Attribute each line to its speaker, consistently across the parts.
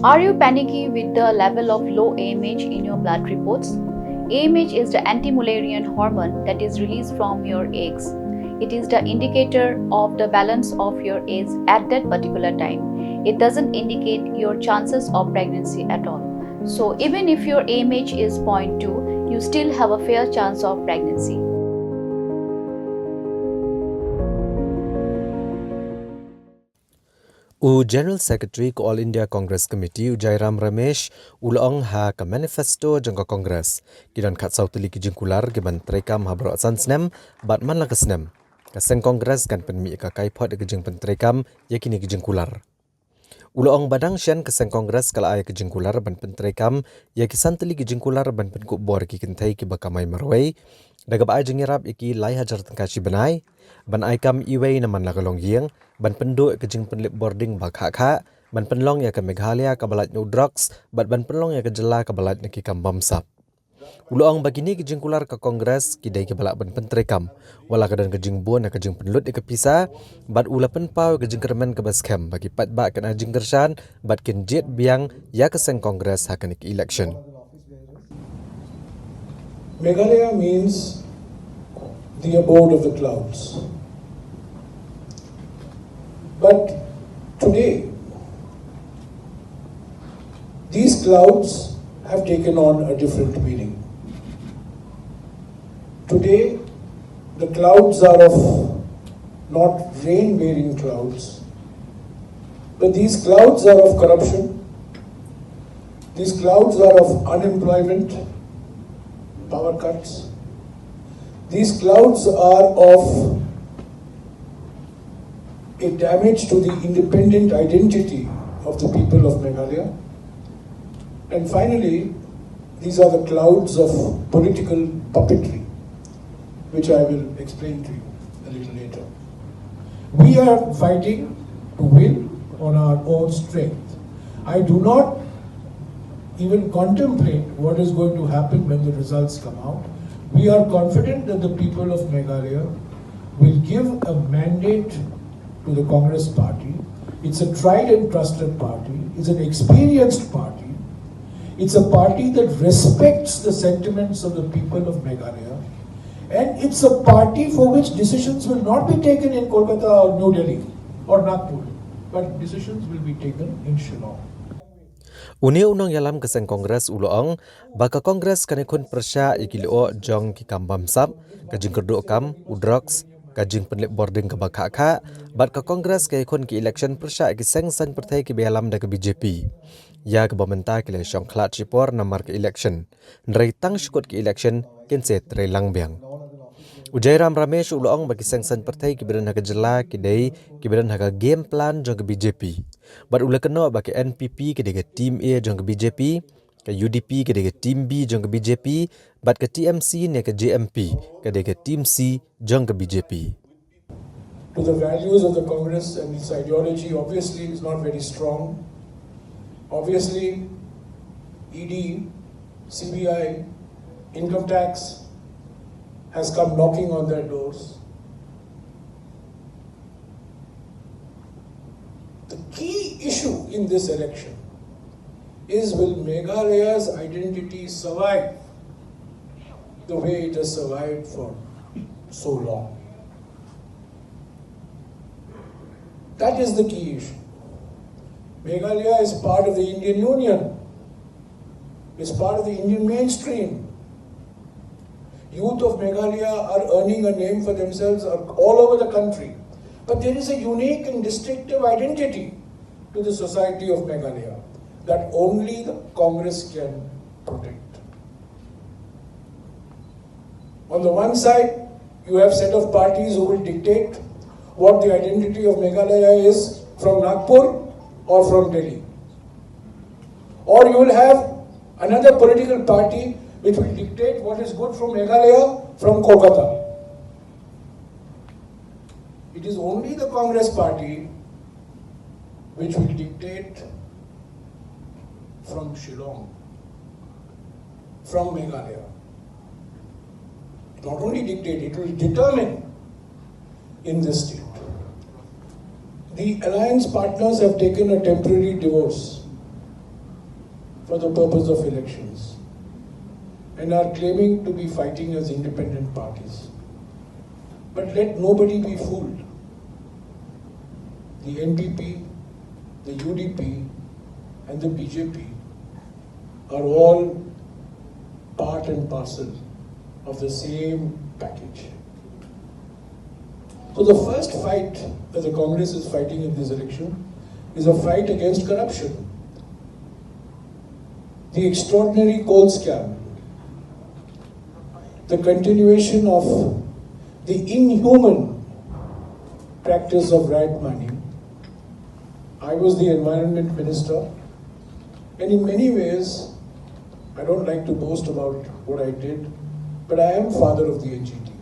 Speaker 1: Are you panicky with the level of low AMH in your blood reports? AMH is the anti-Mullerian hormone that is released from your eggs. It is the indicator of the balance of your eggs at that particular time. It doesn't indicate your chances of pregnancy at all. So even if your AMH is 0.2, you still have a fair chance of pregnancy.
Speaker 2: General Secretary ko All India Congress Committee Jairam Ramesh ulong ha ka manifesto jangka Congress kidan khat sautili ki jingkular ke bantre kam habro asan snem bat man la kesnem ka seng Congress kan penmi ka kai phot ke jing pentre kam yakini ki jingkular ulong badang shen ke seng Congress kala ay ke jingkular ban pentre kam yakisan tili ki jingkular ban pen ku bor ki kintai ki bakamai marwai daga ba jingirap iki lai hajar tangkashi banai ban ai kam iwei naman la kalong yeng ban pendo ke jing penlip boarding ba kha ban penlong ya ke Meghalaya ka balat no drugs ban penlong ya ke jela ka balat ki kam bamsap ulong bagini ke jingkular ka Congress ki dai ke balak ban pentrekam wala kadan ke jing bon ke jing penlut ke pisa bat ula pen pau ke jing kermen ke baskem bagi pat ba kana jing kershan bat ken jet biang ya ke seng Congress hakan ki election.
Speaker 3: Meghalaya means the abode of the clouds. But today, these clouds have taken on a different meaning. Today, the clouds are of not rain-bearing clouds, but these clouds are of corruption, these clouds are of unemployment, power cuts. These clouds are of a damage to the independent identity of the people of Meghalaya. And finally, these are the clouds of political puppetry, which I will explain to you a little later. We are fighting to win on our own strength. I do not even contemplate what is going to happen when the results come out. We are confident that the people of Meghalaya will give a mandate to the Congress party. It's a tried and trusted party. It's an experienced party. It's a party that respects the sentiments of the people of Meghalaya. And it's a party for which decisions will not be taken in Kolkata or New Delhi or Nagpur, but decisions will be taken in Shillong.
Speaker 2: Uni unang yalam ke seng Congress ulong baka Congress kanekun persya ikilo jong ki kam bamsap ka jing kerdo kam udrox ka jing penlip boarding ke bakha kha bat ka Congress ke kun ki election persya ki seng sang perthai ki bialam da ke BJP ya ke bamenta ki le shong khlat chipor namar ke election nrai tang shukot ki election kense tre lang biang Jairam Ramesh ulong bagi seng sang perthai ki biran ha jela ki dei ki biran ha game plan jong ke BJP bat ula keno bagi NPP ke dega team A jong ke BJP ke UDP ke dega team B jong ke BJP bat ke TMC ne ke JMP ke dega team C jong ke BJP.
Speaker 3: To the values of the Congress and its ideology obviously is not very strong. Obviously, ED, CBI, income tax has come knocking on their doors. The key issue in this election is, will Meghalaya's identity survive the way it has survived for so long? That is the key issue. Meghalaya is part of the Indian Union, is part of the Indian mainstream. Youth of Meghalaya are earning a name for themselves all over the country. But there is a unique and distinctive identity to the society of Meghalaya that only the Congress can protect. On the one side, you have a set of parties who will dictate what the identity of Meghalaya is from Nagpur or from Delhi. Or you will have another political party which will dictate what is good from Meghalaya from Kolkata. It is only the Congress party which will dictate from Shillong, from Meghalaya. Not only dictate, it will determine in this state. The alliance partners have taken a temporary divorce. for the purpose of elections and are claiming to be fighting as independent parties. But let nobody be fooled. The NPP, the UDP and the BJP are all part and parcel of the same package. So the first fight that the Congress is fighting in this election is a fight against corruption. The extraordinary coal scam, the continuation of the inhuman practice of riot mining. I was the environment minister, and in many ways, I don't like to boast about what I did, but I am father of the NGT.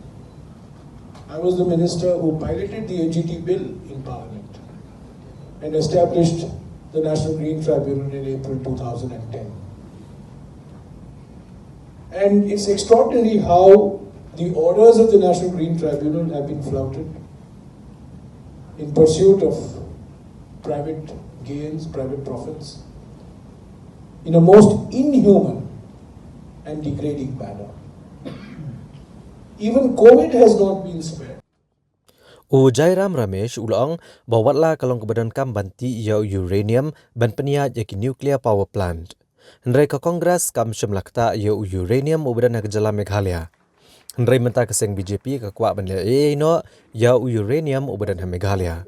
Speaker 3: I was the minister who piloted the NGT bill in Parliament and established the National Green Tribunal in April 2010. And it's extraordinary how the orders of the National Green Tribunal have been flouted in pursuit of private gains, private profits, in a most inhuman and degrading manner. Even COVID has not been spared.
Speaker 2: Jairam Ramesh ulang bawatla kalong kebadan kam banti ya uranium ban peniat ya ki nuclear power plant. Hendrai ka Kongres kam syamlakta ya uranium ubadan ke jala Meghalaya. Hendrai menta keseng BJP ke kuat ban le no ya uranium ubadan ha Meghalaya.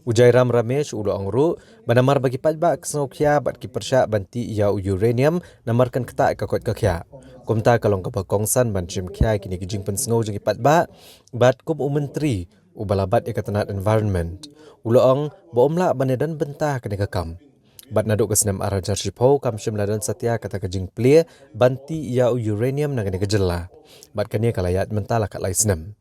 Speaker 2: Jairam Ramesh ulang ru banamar bagi pajba kesnokia bat ki persya banti ya uranium namarkan keta ka kot kakya. Kumta kalong ke kongsan ban chim kya kini kijing pensngau jeng patba bat kum menteri ubalabat ikatanat environment ulang bomla banedan bentah kene kakam bat naduk kesnam arajar shipho kam shimladan satya kata kejing ple banti ya uranium nang kene kejela bat kene kalayat mentala kat laisnam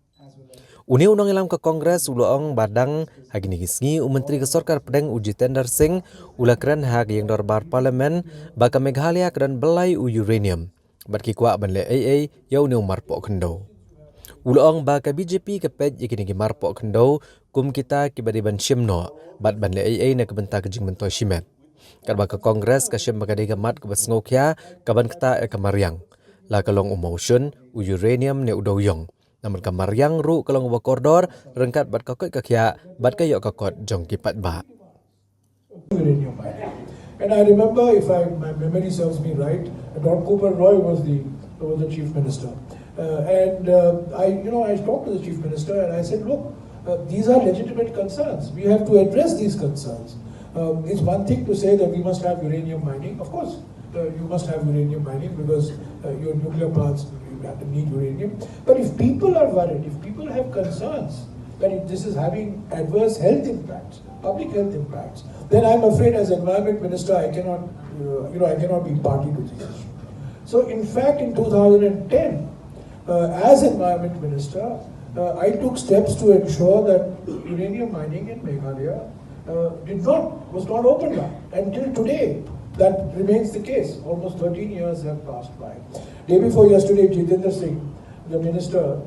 Speaker 2: uni unang ilam ke kongres ulang badang hagini gisngi menteri ke sarkar pedang uji tender sing ulakran hag yang darbar parlimen baka Meghalaya kedan belai uranium bat ki kwa ban le ya uni marpo kendo ulang baka BJP ke pej ikini ki marpo kendo kum kita ki badi ban shimno bat ban le na ke benta kejing mentoi shimet kat baka kongres ka shim baka dega mat ke basngokya ka ban keta ke mariang la kalong emotion uranium ne udoyong namun ka mariang ru kalong wa koridor rengkat bat ka kot kakya bat ka yok ka kot jong ki patba
Speaker 3: Uranium mining. And I remember, if my memory serves me right, Don Cooper Roy was the chief minister. I talked to the chief minister and I said, look, these are legitimate concerns. We have to address these concerns. It's one thing to say that we must have uranium mining. Of course, you must have uranium mining because your nuclear plants need uranium. But if people are worried, if people have concerns that this is having adverse health impacts, public health impacts, then I'm afraid as environment minister I cannot be party to this issue. So in fact in 2010, as environment minister, I took steps to ensure that uranium mining in Meghalaya was not opened up. Until today, that remains the case. Almost 13 years have passed by. Day before yesterday, Jitendra Singh, the minister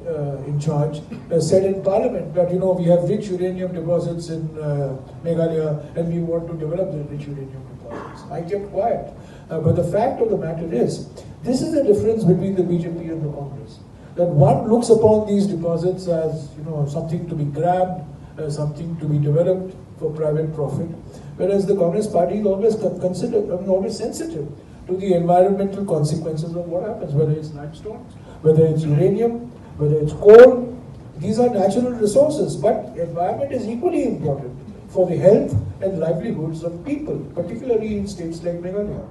Speaker 3: in charge, said in Parliament that we have rich uranium deposits in Meghalaya and we want to develop the rich uranium deposits. I kept quiet. But the fact of the matter is, this is the difference between the BJP and the Congress. That one looks upon these deposits as something to be grabbed, something to be developed for private profit, whereas the Congress party is always always sensitive to the environmental consequences of what happens, whether it's limestone, whether it's uranium, whether it's coal. These are natural resources, but environment is equally important for the health and livelihoods of people, particularly in states like Meghalaya.